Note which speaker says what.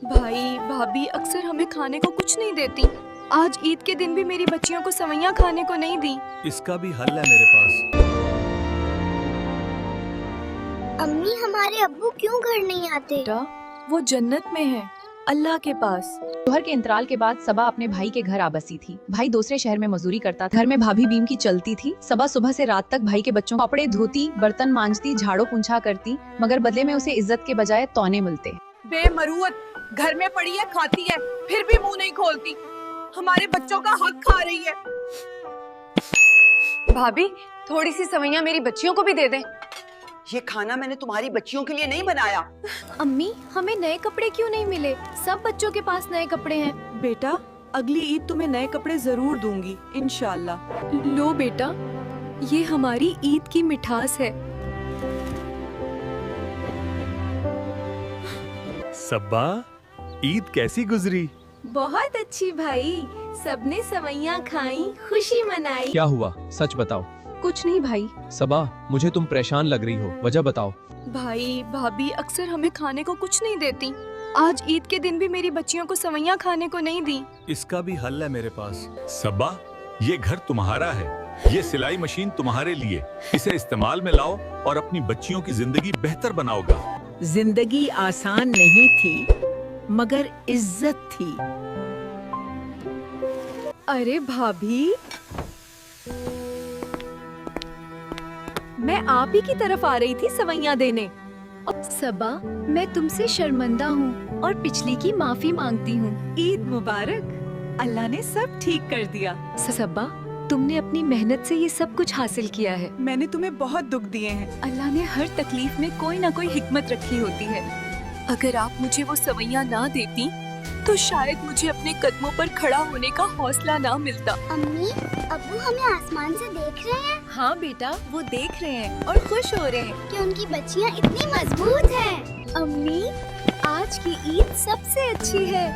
Speaker 1: भाई भाभी अक्सर हमें खाने को कुछ नहीं देती। आज ईद के दिन भी मेरी बच्चियों को सवैयां खाने को नहीं दी।
Speaker 2: इसका भी हल है मेरे पास।
Speaker 3: अम्मी, हमारे अब्बू क्यों घर नहीं आते?
Speaker 1: बेटा वो जन्नत में है, अल्लाह के पास।
Speaker 4: जोहर के इंतकाल के बाद सबा अपने भाई के घर आ बसी थी। भाई दूसरे शहर में मजदूरी करता था। घर में भाभी बीम की चलती थी। सबा सुबह से रात तक भाई के बच्चों को कपड़े धोती, बर्तन मांजती, झाड़ू पोंछा करती, मगर बदले में उसे इज्जत के बजाय तौने मिलते।
Speaker 5: बेमरूत, घर में पड़ी है, खाती है, फिर भी मुंह नहीं खोलती। हमारे बच्चों का हक खा रही है।
Speaker 6: भाभी थोड़ी सी सवैयां मेरी बच्चियों को भी दे दें।
Speaker 7: ये खाना मैंने तुम्हारी बच्चियों के लिए नहीं बनाया।
Speaker 1: अम्मी हमें नए कपड़े क्यों नहीं मिले? सब बच्चों के पास नए कपड़े हैं।
Speaker 5: बेटा, अगली ईद तुम्हें नए कपड़े जरूर दूंगी, इंशाल्लाह।
Speaker 1: लो बेटा, ये हमारी ईद की मिठास है।
Speaker 2: सब्बा, ईद कैसी गुजरी?
Speaker 1: बहुत अच्छी भाई, सबने सवैयां खाई, खुशी मनाई।
Speaker 8: क्या हुआ, सच बताओ।
Speaker 4: कुछ नहीं भाई।
Speaker 8: सबा, मुझे तुम परेशान लग रही हो, वजह बताओ।
Speaker 1: भाई भाभी अक्सर हमें खाने को कुछ नहीं देती। आज ईद के दिन भी मेरी बच्चियों को सवैयां खाने को नहीं दी।
Speaker 2: इसका भी हल है मेरे पास।
Speaker 9: सब्बा, ये घर तुम्हारा है। ये सिलाई मशीन तुम्हारे लिए। इसे इस्तेमाल में लाओ और अपनी बच्चियों की जिंदगी बेहतर बनाओगा।
Speaker 10: जिंदगी आसान नहीं थी, मगर इज्जत थी।
Speaker 1: अरे भाभी, मैं आप ही की तरफ आ रही थी सवैयां देने। सबा, मैं तुमसे शर्मिंदा हूँ और पिछली की माफी मांगती हूँ।
Speaker 5: ईद मुबारक। अल्लाह ने सब ठीक कर दिया।
Speaker 1: सबा, तुमने अपनी मेहनत से ये सब कुछ हासिल किया है।
Speaker 5: मैंने तुम्हें बहुत दुख दिए हैं।
Speaker 1: अल्लाह ने हर तकलीफ में कोई ना कोई हिकमत रखी होती है। अगर आप मुझे वो सवैयां ना देती तो शायद मुझे अपने कदमों पर खड़ा होने का हौसला ना मिलता।
Speaker 3: अम्मी, अब्बू हमें आसमान से देख रहे हैं
Speaker 1: हाँ बेटा, वो देख रहे हैं और खुश हो रहे हैं
Speaker 3: कि उनकी बच्चियां इतनी मजबूत हैं।
Speaker 1: अम्मी, आज की ईद सबसे अच्छी है।